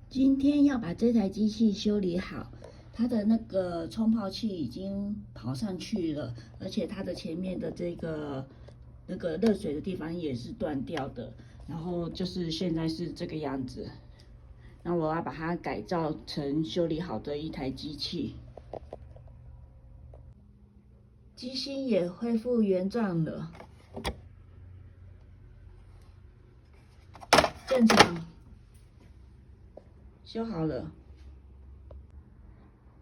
今天要把这台机器修理好，它的那个冲泡器已经跑上去了，而且它的前面的那个热水的地方也是断掉的，然后就是现在是这个样子。那我要把它改造成修理好的一台机器，机芯也恢复原状了，正常。修好了，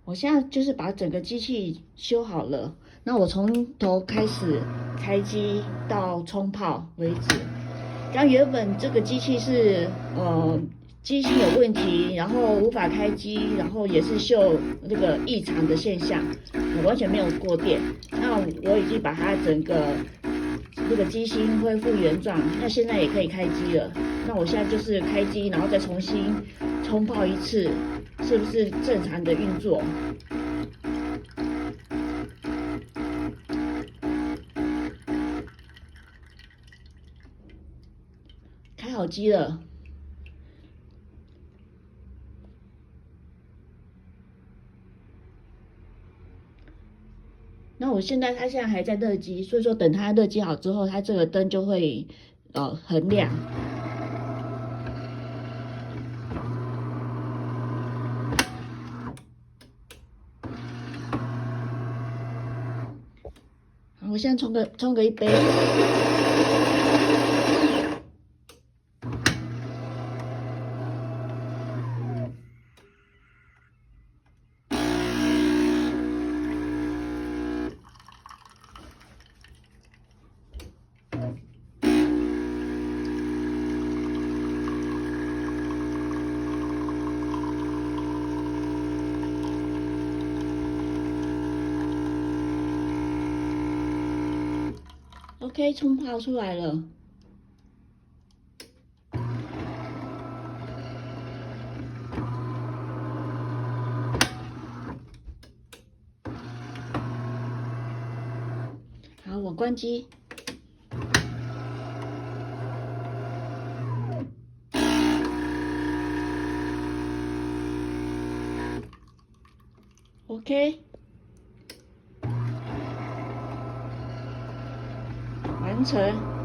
我现在就是把整个机器修好了。那我从头开始开机到冲泡为止。刚原本这个机器是机芯有问题，然后无法开机，然后也是秀那个异常的现象，完全没有过电。那我已经把它整个这个机芯恢复原状，那现在也可以开机了。那我现在就是开机，然后再重新冲泡一次，是不是正常的运作？开好机了。那它现在还在热机，所以说等它热机好之后，它这个灯就会很亮。好，我现在冲个一杯。OK， 冲泡出来了。好，我关机。OK， 完成。